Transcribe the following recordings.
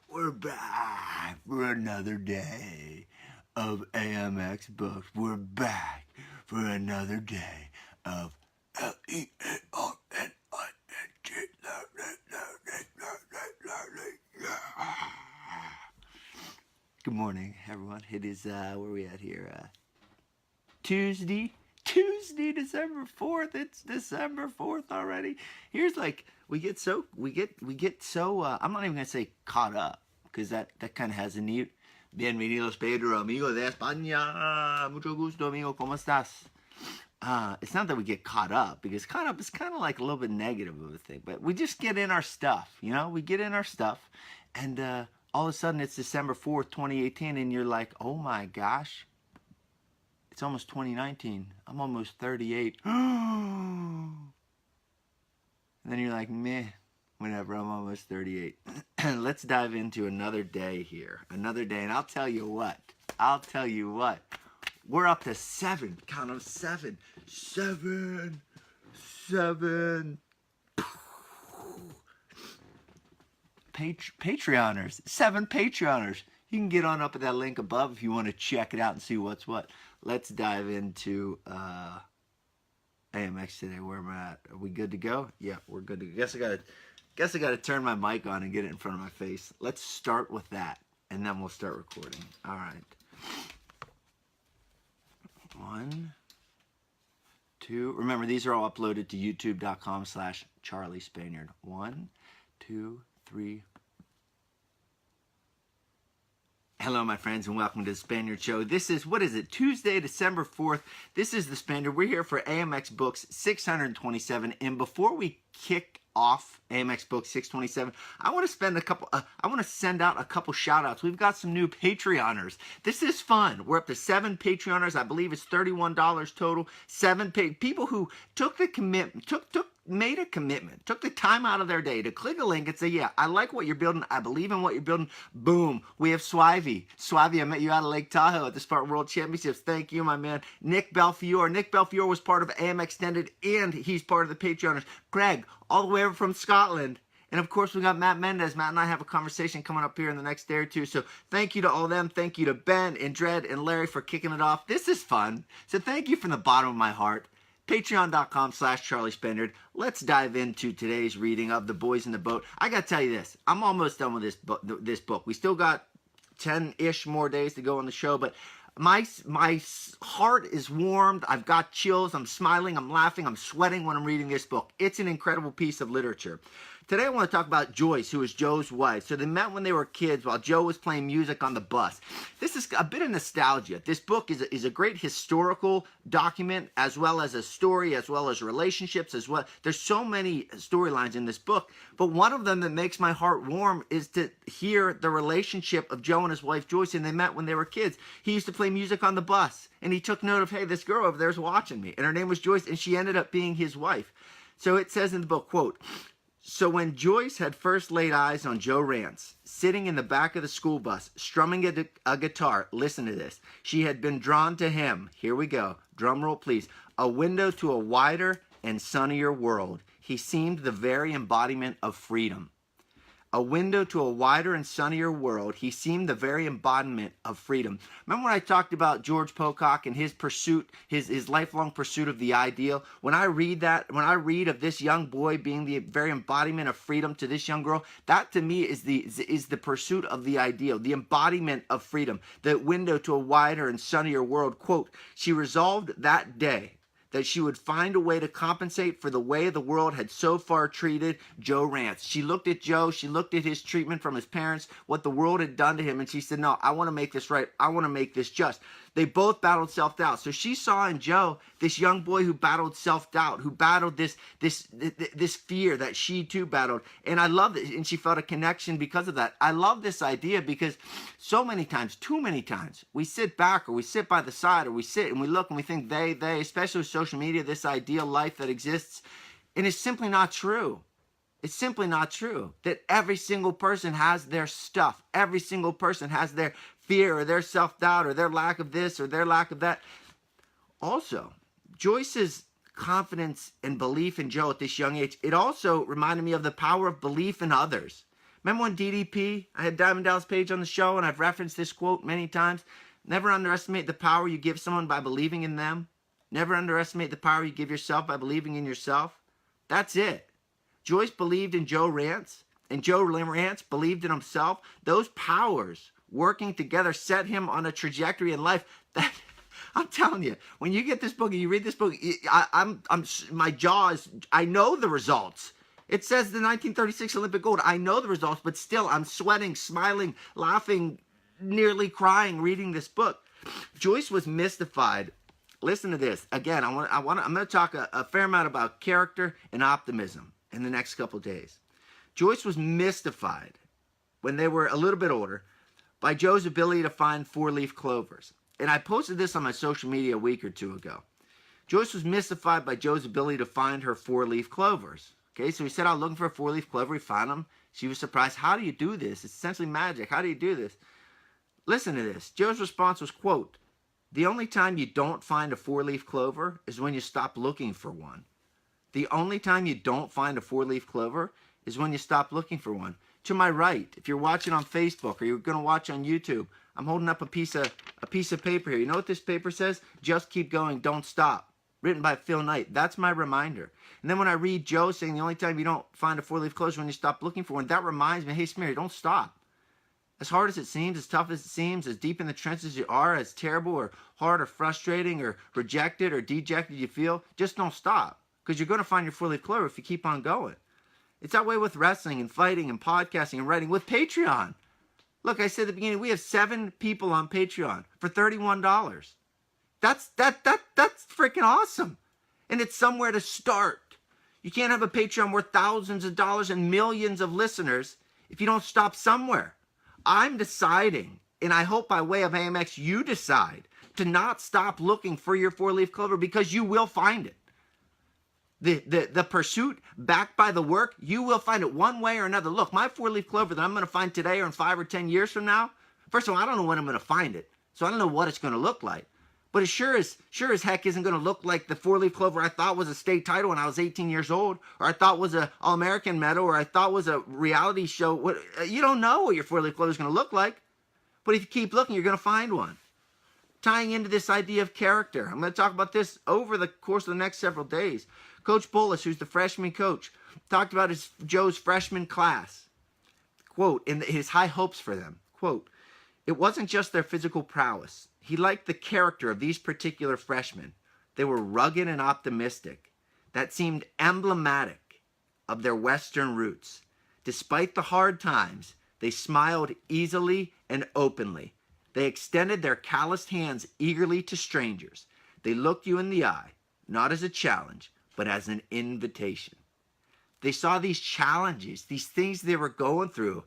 We're back for another day of AMXbooks. We're back for another day of LEARNING. Good morning, everyone. It is, where are we at here? Tuesday, December 4th. It's December 4th already. Here's like, we get so, I'm not even going to say caught up, because that kind of has a neat. Bienvenidos, Pedro, amigo de España. Mucho gusto, amigo. ¿Cómo estás? It's not that we get caught up, because caught up is kind of like a little bit negative of a thing, but we just get in our stuff, you know? We get in our stuff, and all of a sudden it's December 4th, 2018, and you're like, oh my gosh, it's almost 2019. I'm almost 38. And then you're like, meh, whatever, I'm almost 38. Let's dive into another day here. Another day, and I'll tell you what. We're up to 7. Count them, 7. 7. Patreoners. 7 Patreoners. You can get on up at that link above if you want to check it out and see what's what. Let's dive into AMX today. Where am I at? Are we good to go? Yeah, we're good to go. Guess I gotta turn my mic on and get it in front of my face. Let's start with that, and then we'll start recording. All right. 1, 2. Remember, these are all uploaded to youtube.com/Charlie Spaniard. 1, 2, 3. Hello, my friends, and welcome to the Spaniard Show. This is, what is it, Tuesday, December 4th. This is the Spaniard. We're here for AMXbooks 627, and before we kick off AMXbooks 627, I want to spend I want to send out a couple shout outs. We've got some new Patreoners. This is fun. We're up to 7 Patreoners. I believe it's $31 total. 7 people who took the commitment, made a commitment, took the time out of their day to click a link and say, yeah, I like what you're building. I believe in what you're building. Boom. We have Swivey. I met you out of Lake Tahoe at the Spartan World Championships. Thank you, my man. Nick Belfiore. Nick Belfiore was part of AM Extended, and he's part of the Patreoners. Greg, all the way over from Scotland. And of course, we got Matt Mendez. Matt and I have a conversation coming up here in the next day or two. So thank you to all of them. Thank you to Ben and Dred and Larry for kicking it off. This is fun. So thank you from the bottom of my heart. Patreon.com/Charlie Spaniard. Let's dive into today's reading of The Boys in the Boat. I got to tell you this. I'm almost done with this book. We still got 10-ish more days to go on the show, but my heart is warmed. I've got chills. I'm smiling. I'm laughing. I'm sweating when I'm reading this book. It's an incredible piece of literature. Today I want to talk about Joyce, who is Joe's wife. So they met when they were kids while Joe was playing music on the bus. This is a bit of nostalgia. This book is a great historical document, as well as a story, as well as relationships, as well. There's so many storylines in this book, but one of them that makes my heart warm is to hear the relationship of Joe and his wife Joyce, and they met when they were kids. He used to play music on the bus, and he took note of, hey, this girl over there is watching me, and her name was Joyce, and she ended up being his wife. So it says in the book, quote, so when Joyce had first laid eyes on Joe Rantz, sitting in the back of the school bus, strumming a guitar, listen to this, she had been drawn to him. Here we go. Drum roll, please. A window to a wider and sunnier world. He seemed the very embodiment of freedom. A window to a wider and sunnier world. He seemed the very embodiment of freedom. Remember when I talked about George Pocock and his pursuit, his lifelong pursuit of the ideal? When I read of this young boy being the very embodiment of freedom to this young girl, that to me is the pursuit of the ideal, the embodiment of freedom, the window to a wider and sunnier world. Quote, she resolved that day that she would find a way to compensate for the way the world had so far treated Joe Rantz. She looked at Joe, she looked at his treatment from his parents, what the world had done to him, and she said, no, I want to make this right. I want to make this just. They both battled self-doubt. So she saw in Joe this young boy who battled self-doubt, who battled this fear that she too battled. And I love it. And she felt a connection because of that. I love this idea because so many times, too many times, we sit back or we sit by the side or we sit and we look and we think they, especially with social media, this ideal life that exists. And it's simply not true. It's simply not true that every single person has their stuff. Every single person has their fear or their self-doubt or their lack of this or their lack of that. Also, Joyce's confidence and belief in Joe at this young age, it also reminded me of the power of belief in others. Remember when DDP, I had Diamond Dallas Page on the show, and I've referenced this quote many times. Never underestimate the power you give someone by believing in them. Never underestimate the power you give yourself by believing in yourself. That's it. Joyce believed in Joe Rantz, and Joe Rantz believed in himself. Those powers working together set him on a trajectory in life that, I'm telling you, when you get this book and you read this book, my jaw is, I know the results. It says the 1936 Olympic gold. I know the results, but still I'm sweating, smiling, laughing, nearly crying reading this book. Joyce was mystified. Listen to this. Again, I'm going to talk a fair amount about character and optimism in the next couple days. Joyce was mystified when they were a little bit older by Joe's ability to find four-leaf clovers. And I posted this on my social media a week or two ago. Joyce was mystified by Joe's ability to find her four-leaf clovers. Okay, so he set out looking for a four-leaf clover. He found them. She was surprised. How do you do this? It's essentially magic. How do you do this? Listen to this. Joe's response was, quote, "The only time you don't find a four-leaf clover is when you stop looking for one. The only time you don't find a four-leaf clover is when you stop looking for one." To my right, if you're watching on Facebook or you're going to watch on YouTube, I'm holding up a piece of paper here. You know what this paper says? Just keep going, don't stop. Written by Phil Knight. That's my reminder. And then when I read Joe saying the only time you don't find a four-leaf clover is when you stop looking for one, that reminds me, hey, Spaniard, don't stop. As hard as it seems, as tough as it seems, as deep in the trenches you are, as terrible or hard or frustrating or rejected or dejected you feel, just don't stop. Because you're going to find your four-leaf clover if you keep on going. It's that way with wrestling and fighting and podcasting and writing, with Patreon. Look, I said at the beginning, we have 7 people on Patreon for $31. That's freaking awesome. And it's somewhere to start. You can't have a Patreon worth thousands of dollars and millions of listeners if you don't stop somewhere. I'm deciding, and I hope by way of AMX you decide, to not stop looking for your four-leaf clover, because you will find it. The pursuit backed by the work, you will find it one way or another. Look, my four-leaf clover that I'm going to find today or in 5 or 10 years from now, first of all, I don't know when I'm going to find it, so I don't know what it's going to look like. But it sure as heck isn't going to look like the four-leaf clover I thought was a state title when I was 18 years old, or I thought was an All-American medal, or I thought was a reality show. You don't know what your four-leaf clover is going to look like. But if you keep looking, you're going to find one. Tying into this idea of character, I'm going to talk about this over the course of the next several days. Coach Bullis, who's the freshman coach, talked about Joe's freshman class. Quote, in his high hopes for them. Quote, "It wasn't just their physical prowess. He liked the character of these particular freshmen. They were rugged and optimistic. That seemed emblematic of their Western roots. Despite the hard times, they smiled easily and openly. They extended their calloused hands eagerly to strangers. They looked you in the eye, not as a challenge, but as an invitation." They saw these challenges, these things they were going through,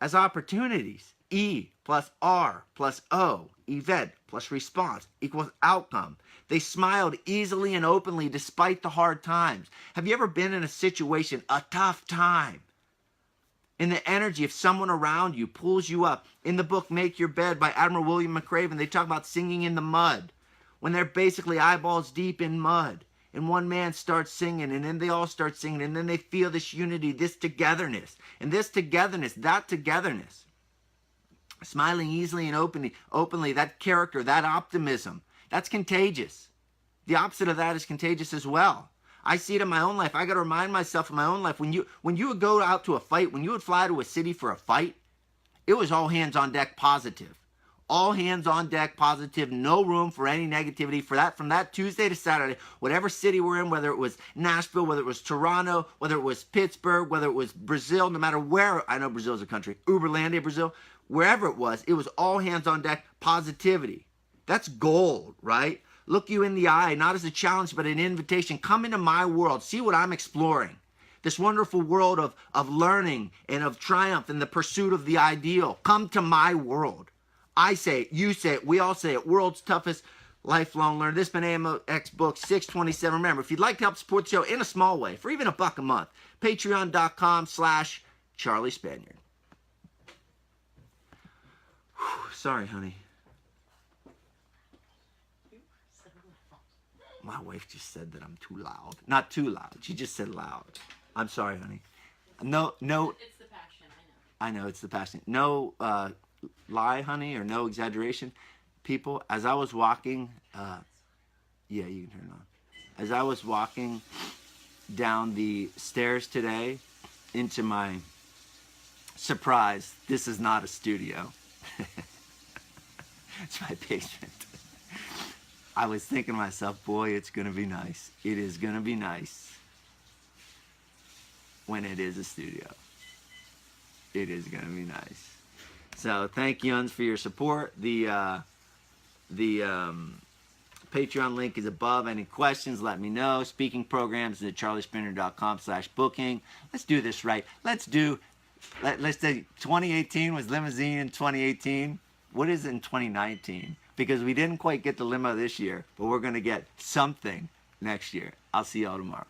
as opportunities. E plus R plus O, event plus response equals outcome. They smiled easily and openly despite the hard times. Have you ever been in a situation, a tough time, and the energy of someone around you pulls you up? In the book Make Your Bed by Admiral William McRaven, they talk about singing in the mud, when they're basically eyeballs deep in mud. And one man starts singing, and then they all start singing, and then they feel this unity, this togetherness, and this togetherness, that togetherness. Smiling easily and openly, that character, that optimism, that's contagious. The opposite of that is contagious as well. I see it in my own life. I got to remind myself in my own life, when you would go out to a fight, when you would fly to a city for a fight, it was all hands on deck positive. All hands on deck positive, no room for any negativity for that, from that Tuesday to Saturday, whatever city we're in, whether it was Nashville, whether it was Toronto, whether it was Pittsburgh, whether it was Brazil, no matter where, I know Brazil's a country, Uberlandia, Brazil, wherever it was all hands on deck positivity. That's gold, right? Look you in the eye, not as a challenge, but an invitation. Come into my world, see what I'm exploring. This wonderful world of learning and of triumph and the pursuit of the ideal. Come to my world. I say it, you say it, we all say it. World's toughest lifelong learner. This has been AMXbooks 627. Remember, if you'd like to help support the show in a small way, for even $1 a month, patreon.com/Charlie Spaniard. Sorry, honey. My wife just said that I'm too loud. Not too loud. She just said loud. I'm sorry, honey. No. It's the passion, I know it's the passion. No lie, honey, or no exaggeration. People, as I was walking, yeah, you can turn it on. As I was walking down the stairs today into my surprise, this is not a studio. It's my basement. I was thinking to myself, boy, it's going to be nice. It is going to be nice when it is a studio. It is going to be nice. So thank you, for your support. The Patreon link is above. Any questions, let me know. Speaking programs at charliespaniard.com/booking. Let's do this right. Let's say 2018 was limousine in 2018. What is it in 2019? Because we didn't quite get the limo this year, but we're going to get something next year. I'll see y'all tomorrow.